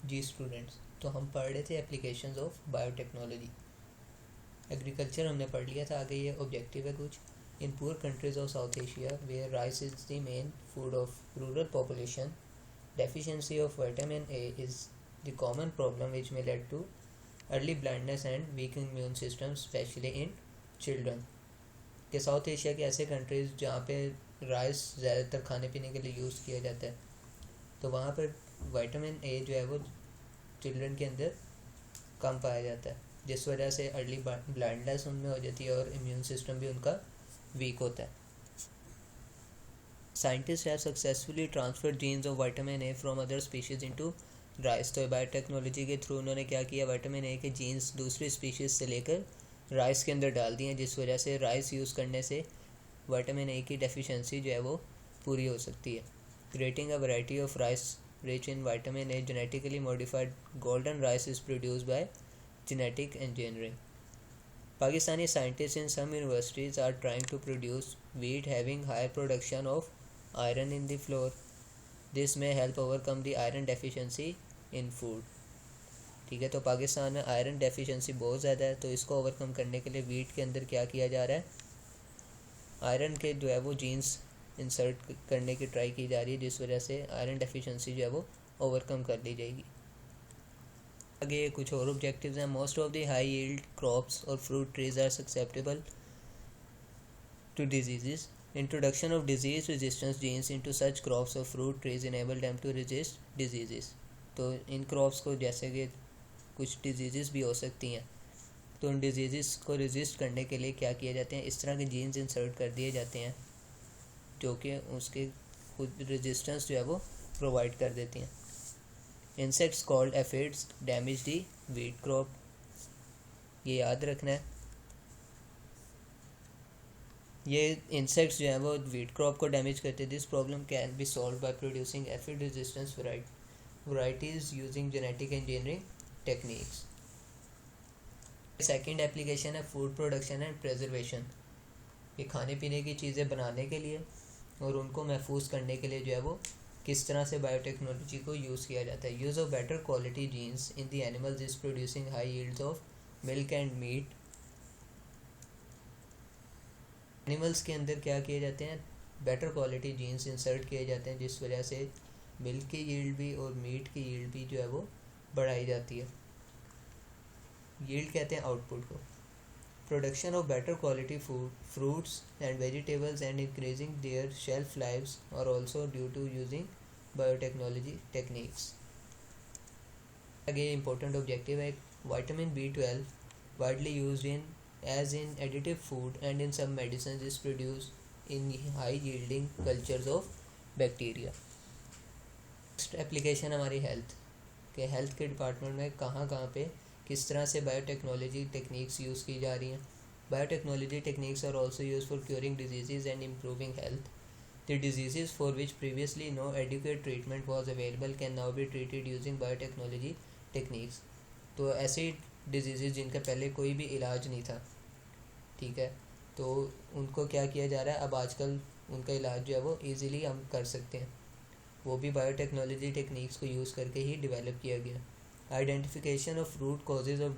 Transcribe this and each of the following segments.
जी students, तो हम पढ़ रहे थे एप्लीकेशंस ऑफ बायोटेक्नोलॉजी। एग्रीकल्चर हमने पढ़ लिया था। आगे ये ऑब्जेक्टिव है कुछ। In poor countries of South Asia where rice is the main food of rural population, deficiency of vitamin A is the common problem which may lead to early blindness and weak immune system, especially in children। कि south Asia के ऐसे countries जहाँ पे rice ज़्यादातर खाने पीने के लिए यूज़ किया जाता है, तो वहाँ पर विटामिन ए जो है वो चिल्ड्रन के अंदर कम पाया जाता है, जिस वजह से अर्ली ब्लाइंडनेस उनमें हो जाती है और इम्यून सिस्टम भी उनका वीक होता है। Scientists have successfully transferred genes of vitamin A from other species into rice। तो बायोटेक्नोलॉजी के थ्रू उन्होंने क्या किया, विटामिन ए के जीन्स दूसरी स्पीशीज़ से लेकर राइस के अंदर डाल दिए, जिस वजह से राइस यूज़ करने से विटामिन ए की डेफिशिएंसी जो है वो पूरी हो सकती है। Creating a variety of rice rich in vitamin A, genetically modified golden rice is produced by genetic engineering। Pakistani scientists in some universities are trying to produce wheat having higher production of iron in the flour। This may help overcome the iron deficiency in food। ठीक है, तो पाकिस्तान में iron deficiency बहुत ज़्यादा है, तो इसको overcome करने के लिए वीट के अंदर क्या किया जा रहा है, आयरन के जो है वो जीन्स इंसर्ट करने की ट्राई की जा रही है, जिस वजह से आयरन डेफिशिएंसी जो है वो ओवरकम कर ली जाएगी। आगे कुछ और ऑब्जेक्टिव्स हैं। Most of the high yield crops और fruit trees are susceptible to diseases. Introduction of disease resistance genes into such crops और fruit trees enable them to resist diseases. तो इन क्रॉप्स को जैसे कि कुछ डिजीज़ भी हो सकती हैं, तो उन डिजीज़ को रेजिस्ट करने के लिए क्या किए जाते हैं, इस तरह के जीन्स इंसर्ट कर दिए जाते हैं जो कि उसके खुद रेजिस्टेंस जो है वो प्रोवाइड कर देती हैं। इंसेक्ट्स कॉल्ड एफिड्स डैमेज दी वीट क्रॉप, ये याद रखना है। ये इंसेक्ट्स जो है वो वीट क्रॉप को डैमेज करते हैं। This problem can be solve by producing aphid resistance varieties using genetic engineering techniques. Second application है फूड प्रोडक्शन एंड प्रिजर्वेशन। ये खाने पीने की चीज़ें बनाने के लिए और उनको महफूज करने के लिए जो है वो किस तरह से बायोटेक्नोलॉजी को यूज़ किया जाता है। Use of better quality genes in the animals is producing high yields of milk and meat. Animals के अंदर क्या किए जाते हैं, बेटर क्वालिटी जीन्स इंसर्ट किए जाते हैं, जिस वजह से मिल्क की यील्ड भी और मीट की यील्ड भी जो है वो बढ़ाई जाती है। यील्ड कहते हैं आउटपुट को। Production of better quality food fruits and vegetables and increasing their shelf lives are also due to using biotechnology techniques. आगे इंपॉर्टेंट ऑब्जेक्टिव है vitamin B12 widely used in as in additive food and in some medicine is produced in high yielding cultures of bacteria. Next application हमारी health के department में कहाँ पे किस तरह से बायोटेक्नोलॉजी टेक्निक्स यूज़ की जा रही हैं। Biotechnology techniques are also use for curing disease and improving health. The disease for which previously no adequate treatment was available can now be treated using biotechnology techniques. तो ऐसे disease जिनका पहले कोई भी इलाज नहीं था, ठीक है, तो उनको क्या किया जा रहा है, अब आजकल उनका इलाज जो है वो ईज़िली हम कर सकते हैं, वो भी बायोटेक्नोलॉजी टेक्निक्स को यूज़ करके ही डेवलप किया गया। Identification of root causes of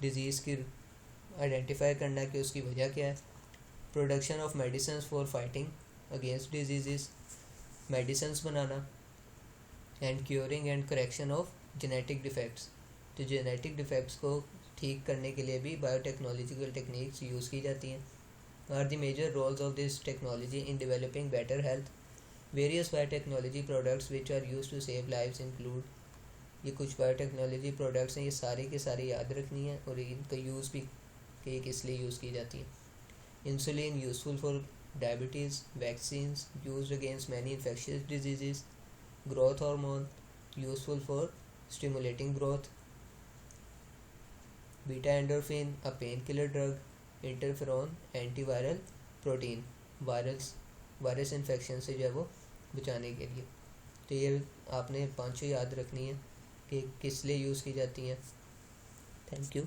disease की आइडेंटिफाई करना कि उसकी वजह क्या है। Production of medicine for fighting against disease, medicine बनाना। And curing and correction of genetic defects, तो जेनेटिक डिफेक्ट्स को ठीक करने के लिए भी बायोटेक्नोलॉजिकल टेक्निक्स यूज़ की जाती हैं। Are the major roles of this technology in developing better health. Various biotechnology products which are use to save lives include. ये कुछ बायोटेक्नोलॉजी प्रोडक्ट्स हैं, ये सारे के सारे याद रखनी है और इनका यूज़ भी कि किस लिए यूज़ की जाती है। Insulin useful for diabetes, vaccines used against many infectious disease. Growth hormone useful for stimulating growth. Beta endorphin a pain killer drug. Interferon antiviral protein virus infection से जो है वो बचाने के लिए। तो ये आपने पांचों याद रखनी है कि किस लिए यूज़ की जाती हैं। Thank you.